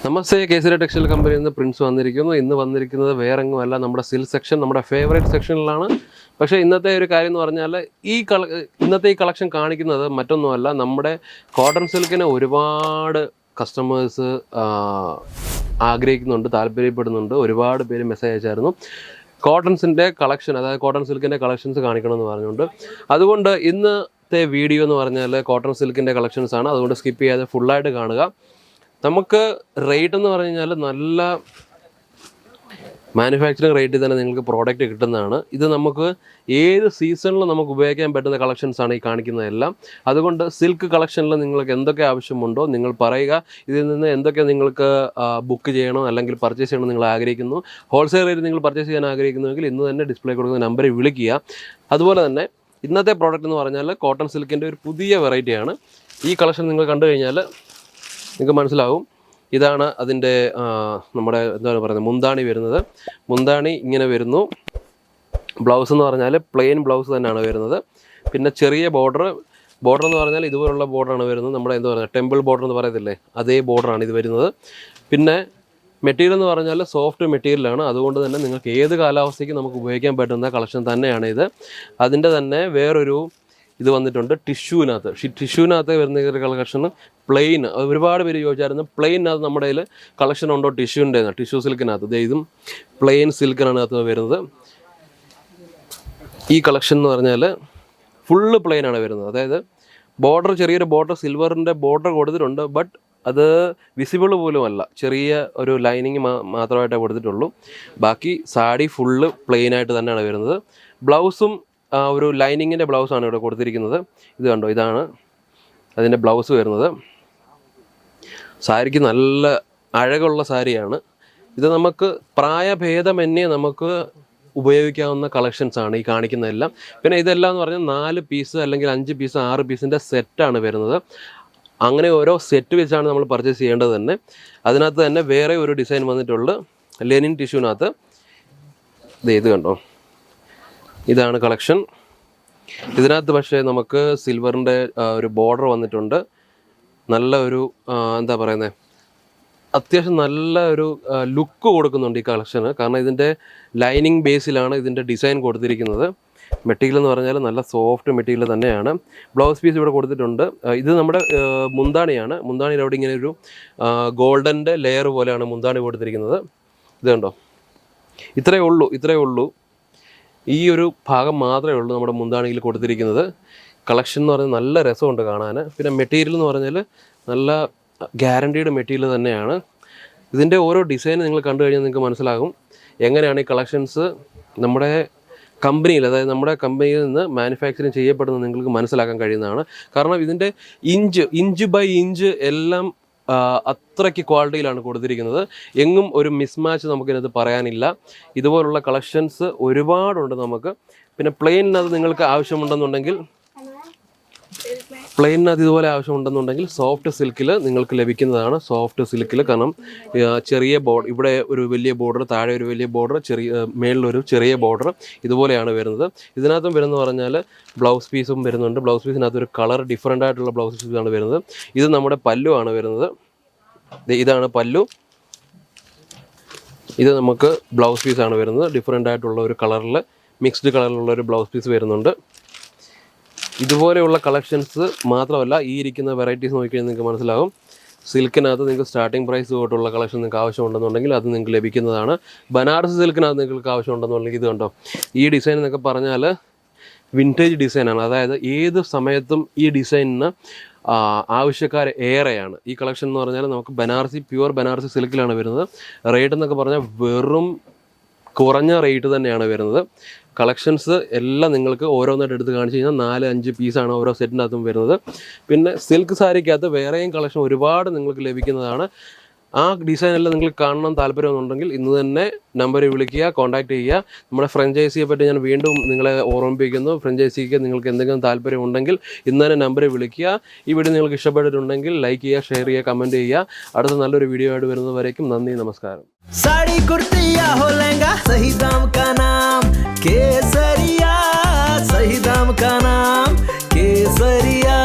നമസ്തേ Kesari textile കമ്പനിയിൽ നിന്ന് Prince വന്നിരിക്കുന്നു. ഇന്ന് വന്നിരിക്കുന്നത് വേറെങ്ങുമല്ല, നമ്മുടെ സിൽക്ക് സെക്ഷൻ, നമ്മുടെ ഫേവറേറ്റ് സെക്ഷനിലാണ്. പക്ഷേ ഇന്നത്തെ ഒരു കാര്യം എന്ന് പറഞ്ഞാൽ ഇന്നത്തെ ഈ കളക്ഷൻ കാണിക്കുന്നത് മറ്റൊന്നുമല്ല, നമ്മുടെ കോട്ടൺ സിൽക്കിന് ഒരുപാട് കസ്റ്റമേഴ്സ് ആഗ്രഹിക്കുന്നുണ്ട്, താല്പര്യപ്പെടുന്നുണ്ട്. ഒരുപാട് പേര് മെസ്സേജ് അയച്ചായിരുന്നു കോട്ടൺസിൻ്റെ കളക്ഷൻ, അതായത് കോട്ടൺ സിൽക്കിൻ്റെ കളക്ഷൻസ് കാണിക്കണമെന്ന് പറഞ്ഞുകൊണ്ട്. അതുകൊണ്ട് ഇന്നത്തെ വീഡിയോ എന്ന് പറഞ്ഞാൽ കോട്ടൺ സിൽക്കിൻ്റെ കളക്ഷൻസ് ആണ്. അതുകൊണ്ട് സ്കിപ്പ് ചെയ്യാതെ ഫുള്ളായിട്ട് കാണുക. നമുക്ക് റേറ്റ് എന്ന് പറഞ്ഞു കഴിഞ്ഞാൽ നല്ല മാനുഫാക്ചറിങ് റേറ്റിൽ തന്നെ നിങ്ങൾക്ക് പ്രോഡക്റ്റ് കിട്ടുന്നതാണ്. ഇത് നമുക്ക് ഏത് സീസണിലും നമുക്ക് ഉപയോഗിക്കാൻ പറ്റുന്ന കളക്ഷൻസാണ് ഈ കാണിക്കുന്നതെല്ലാം. അതുകൊണ്ട് സിൽക്ക് കളക്ഷനിൽ നിങ്ങൾക്ക് എന്തൊക്കെ ആവശ്യമുണ്ടോ നിങ്ങൾ പറയുക. ഇതിൽ നിന്ന് എന്തൊക്കെ നിങ്ങൾക്ക് ബുക്ക് ചെയ്യണോ അല്ലെങ്കിൽ പർച്ചേസ് ചെയ്യണോ നിങ്ങൾ ആഗ്രഹിക്കുന്നു, ഹോൾസെയിൽ റേറ്റ് നിങ്ങൾ പർച്ചേസ് ചെയ്യാൻ ആഗ്രഹിക്കുന്നുവെങ്കിൽ ഇന്ന് തന്നെ ഡിസ്പ്ലേ കൊടുക്കുന്ന നമ്പറിൽ വിളിക്കുക. അതുപോലെ തന്നെ ഇന്നത്തെ പ്രോഡക്റ്റ് എന്ന് പറഞ്ഞാൽ കോട്ടൺ സിൽക്കിൻ്റെ ഒരു പുതിയ വെറൈറ്റിയാണ്. ഈ കളക്ഷൻ നിങ്ങൾ കണ്ടു കഴിഞ്ഞാൽ നിങ്ങൾക്ക് മനസ്സിലാവും. ഇതാണ് അതിൻ്റെ നമ്മുടെ എന്താണ് പറയുന്നത്, മുന്താണി വരുന്നത്. മുന്താണി ഇങ്ങനെ വരുന്നു. ബ്ലൗസ് എന്ന് പറഞ്ഞാൽ പ്ലെയിൻ ബ്ലൗസ് തന്നെയാണ് വരുന്നത്. പിന്നെ ചെറിയ ബോർഡർ എന്ന് പറഞ്ഞാൽ ഇതുപോലുള്ള ബോർഡറാണ് വരുന്നത്. നമ്മുടെ എന്താ പറയുക, ടെമ്പിൾ ബോർഡർ എന്ന് പറയത്തില്ലേ, അതേ ബോർഡറാണ് ഇത് വരുന്നത്. പിന്നെ മെറ്റീരിയൽ എന്ന് പറഞ്ഞാൽ സോഫ്റ്റ് മെറ്റീരിയലാണ്. അതുകൊണ്ട് തന്നെ നിങ്ങൾക്ക് ഏത് കാലാവസ്ഥയ്ക്ക് നമുക്ക് ഉപയോഗിക്കാൻ പറ്റുന്ന കളക്ഷൻ തന്നെയാണ് ഇത്. അതിൻ്റെ തന്നെ വേറൊരു ഇത് വന്നിട്ടുണ്ട് ടിഷ്യൂവിനകത്ത് വരുന്ന കളക്ഷൻ പ്ലെയിൻ. ഒരുപാട് പേര് ചോദിച്ചായിരുന്നു പ്ലെയിനകത്ത് നമ്മുടെ കയ്യിൽ കളക്ഷൻ ഉണ്ടോ ടിഷ്യൂൻ്റെ, ടിഷ്യൂ സിൽക്കിനകത്ത്. ഇതും പ്ലെയിൻ സിൽക്കിനാണ് അകത്ത് വരുന്നത്. ഈ കളക്ഷൻ എന്ന് പറഞ്ഞാൽ ഫുള്ള് പ്ലെയിനാണ് വരുന്നത്. അതായത് ബോർഡർ, ചെറിയൊരു ബോർഡർ, സിൽവറിൻ്റെ ബോർഡർ കൊടുത്തിട്ടുണ്ട്. ബട്ട് അത് വിസിബിൾ പോലുമല്ല, ചെറിയ ഒരു ലൈനിങ് മാത്രമായിട്ടേ കൊടുത്തിട്ടുള്ളൂ. ബാക്കി സാരി ഫുള്ള് പ്ലെയിനായിട്ട് തന്നെയാണ് വരുന്നത്. ബ്ലൗസും ഒരു ലൈനിങ്ങിൻ്റെ ബ്ലൗസാണ് ഇവിടെ കൊടുത്തിരിക്കുന്നത്. ഇത് കണ്ടോ, ഇതാണ് അതിൻ്റെ ബ്ലൗസ് വരുന്നത്. സാരിക്ക് നല്ല അഴകുള്ള സാരിയാണ് ഇത്. നമുക്ക് പ്രായഭേദമന്യേ നമുക്ക് ഉപയോഗിക്കാവുന്ന കളക്ഷൻസാണ് ഈ കാണിക്കുന്നതെല്ലാം. പിന്നെ ഇതെല്ലാം എന്ന് പറഞ്ഞാൽ 4 പീസ് അല്ലെങ്കിൽ 5 പീസ് 6 പീസിൻ്റെ സെറ്റാണ് വരുന്നത്. അങ്ങനെ ഓരോ സെറ്റ് വെച്ചാണ് നമ്മൾ പർച്ചേസ് ചെയ്യേണ്ടത് തന്നെ. അതിനകത്ത് തന്നെ വേറെ ഒരു ഡിസൈൻ വന്നിട്ടുള്ളൂ ലെനിൻ ടിഷ്യൂവിനകത്ത്. ഇത് കണ്ടോ, ഇതാണ് കളക്ഷൻ. ഇതിനകത്ത് പക്ഷേ നമുക്ക് സിൽവറിൻ്റെ ഒരു ബോർഡർ വന്നിട്ടുണ്ട്. നല്ല ഒരു എന്താ പറയുന്നത്, അത്യാവശ്യം നല്ല ഒരു ലുക്ക് കൊടുക്കുന്നുണ്ട് ഈ കളക്ഷന്. കാരണം ഇതിൻ്റെ ലൈനിങ് ബേസിലാണ് ഇതിൻ്റെ ഡിസൈൻ കൊടുത്തിരിക്കുന്നത്. മെറ്റീരിയൽ എന്ന് പറഞ്ഞാൽ നല്ല സോഫ്റ്റ് മെറ്റീരിയൽ തന്നെയാണ്. ബ്ലൗസ് പീസ് ഇവിടെ കൊടുത്തിട്ടുണ്ട്. ഇത് നമ്മുടെ മുന്താണിയാണ്. മുന്താണിയിൽ അവിടെ ഇങ്ങനെ ഒരു ഗോൾഡൻ്റെ ലെയർ പോലെയാണ് മുന്താണി കൊടുത്തിരിക്കുന്നത്. ഇത് കണ്ടോ, ഇത്രയേ ഉള്ളൂ. ഈ ഒരു ഭാഗം മാത്രമേ ഉള്ളൂ നമ്മുടെ മുന്താണിയിൽ കൊടുത്തിരിക്കുന്നത്. കളക്ഷൻ എന്ന് പറഞ്ഞാൽ നല്ല രസമുണ്ട് കാണാൻ. പിന്നെ മെറ്റീരിയൽ എന്ന് പറഞ്ഞാൽ നല്ല ഗ്യാരണ്ടീഡ് മെറ്റീരിയൽ തന്നെയാണ്. ഇതിൻ്റെ ഓരോ ഡിസൈൻ നിങ്ങൾ കണ്ടു കഴിഞ്ഞാൽ നിങ്ങൾക്ക് മനസ്സിലാകും എങ്ങനെയാണ് ഈ കളക്ഷൻസ് നമ്മുടെ കമ്പനിയിൽ, അതായത് നമ്മുടെ കമ്പനിയിൽ നിന്ന് മാനുഫാക്ചറിങ് ചെയ്യപ്പെടുന്നത് നിങ്ങൾക്ക് മനസ്സിലാക്കാൻ കഴിയുന്നതാണ്. കാരണം ഇതിൻ്റെ ഇഞ്ച് ബൈ ഇഞ്ച് എല്ലാം അത്രയ്ക്ക് ക്വാളിറ്റിയിലാണ് കൊടുത്തിരിക്കുന്നത്. എങ്ങും ഒരു മിസ്മാച്ച് നമുക്കിതിനകത്ത് പറയാനില്ല. ഇതുപോലുള്ള കളക്ഷൻസ് ഒരുപാടുണ്ട് നമുക്ക്. പിന്നെ പ്ലെയിനകത്ത് നിങ്ങൾക്ക് ആവശ്യമുണ്ടെന്നുണ്ടെങ്കിൽ ഇതുപോലെ ആവശ്യമുണ്ടെന്നുണ്ടെങ്കിൽ സോഫ്റ്റ് സിൽക്കിൽ നിങ്ങൾക്ക് ലഭിക്കുന്നതാണ്. സോഫ്റ്റ് സിൽക്കിൽ, കാരണം ചെറിയ ബോർഡർ, ഇവിടെ ഒരു വലിയ ബോർഡർ, താഴെ ഒരു വലിയ ബോർഡർ, മേളിലൊരു ചെറിയ ബോർഡർ, ഇതുപോലെയാണ് വരുന്നത്. ഇതിനകത്തും വരുന്നത് പറഞ്ഞാൽ ബ്ലൗസ് പീസും വരുന്നുണ്ട്. ബ്ലൗസ് പീസിനകത്ത് ഒരു കളർ ഡിഫറൻ്റ് ആയിട്ടുള്ള ബ്ലൗസ് പീസാണ് വരുന്നത്. ഇത് നമ്മുടെ പല്ലു ആണ് വരുന്നത്. ഇതാണ് പല്ലു. ഇത് നമുക്ക് ബ്ലൗസ് പീസാണ് വരുന്നത്. ഡിഫറൻ്റ് ആയിട്ടുള്ള ഒരു കളറിൽ, മിക്സ്ഡ് കളറിലുള്ള ഒരു ബ്ലൗസ് പീസ് വരുന്നുണ്ട്. ഇതുപോലെയുള്ള കളക്ഷൻസ് മാത്രമല്ല, ഈ ഇരിക്കുന്ന വെറൈറ്റീസ് നോക്കിക്കഴിഞ്ഞാൽ നിങ്ങൾക്ക് മനസ്സിലാകും. സിൽക്കിനകത്ത് നിങ്ങൾക്ക് സ്റ്റാർട്ടിംഗ് പ്രൈസ് തൊട്ടുള്ള കളക്ഷൻ നിങ്ങൾക്ക് ആവശ്യമുണ്ടെന്നുണ്ടെങ്കിൽ അത് നിങ്ങൾക്ക് ലഭിക്കുന്നതാണ്. ബനാറസ് സിൽക്കിനകത്ത് നിങ്ങൾക്ക് ആവശ്യമുണ്ടെന്നുണ്ടെങ്കിൽ ഇത് കണ്ടോ, ഈ ഡിസൈൻ എന്നൊക്കെ പറഞ്ഞാൽ വിൻറ്റേജ് ഡിസൈനാണ്. അതായത് ഏത് സമയത്തും ഈ ഡിസൈനിന് ആവശ്യക്കാർ ഏറെയാണ്. ഈ കളക്ഷൻ എന്ന് പറഞ്ഞാൽ നമുക്ക് പ്യുവർ ബനാറസി സിൽക്കിലാണ് വരുന്നത്. റേറ്റ് എന്നൊക്കെ പറഞ്ഞാൽ വെറും കുറഞ്ഞ റേറ്റ് തന്നെയാണ് വരുന്നത്. കളക്ഷൻസ് എല്ലാം നിങ്ങൾക്ക് ഓരോന്നായിട്ട് എടുത്ത് കാണിച്ച് കഴിഞ്ഞാൽ 4-5 പീസാണ് ഓരോ സെറ്റിനകത്തും വരുന്നത്. പിന്നെ സിൽക്ക് സാരിക്കകത്ത് വേറെയും കളക്ഷൻ ഒരുപാട് നിങ്ങൾക്ക് ലഭിക്കുന്നതാണ്. ആ ഡിസൈനെല്ലാം നിങ്ങൾക്ക് കാണണം താല്പര്യമുണ്ടെങ്കിൽ ഇന്ന് തന്നെ നമ്പറിൽ വിളിക്കുക, കോൺടാക്ട് ചെയ്യുക. നമ്മുടെ ഫ്രാഞ്ചൈസിയെ പറ്റി ഞാൻ വീണ്ടും നിങ്ങളെ ഓർമ്മിപ്പിക്കുന്നു. ഫ്രാഞ്ചൈസിക്ക് നിങ്ങൾക്ക് എന്തെങ്കിലും താല്പര്യമുണ്ടെങ്കിൽ ഇന്ന് തന്നെ നമ്പറിൽ വിളിക്കുക. ഈ വീഡിയോ നിങ്ങൾക്ക് ഇഷ്ടപ്പെട്ടിട്ടുണ്ടെങ്കിൽ ലൈക്ക് ചെയ്യുക, ഷെയർ ചെയ്യുക, കമൻറ്റ് ചെയ്യുക. അടുത്ത നല്ലൊരു വീഡിയോ ആയിട്ട് വരുന്നവരേക്കും നന്ദി, നമസ്കാരം. साड़ी कुर्ती या हो लहंगा, सही दाम का नाम केसरिया, सही दाम का नाम केसरिया.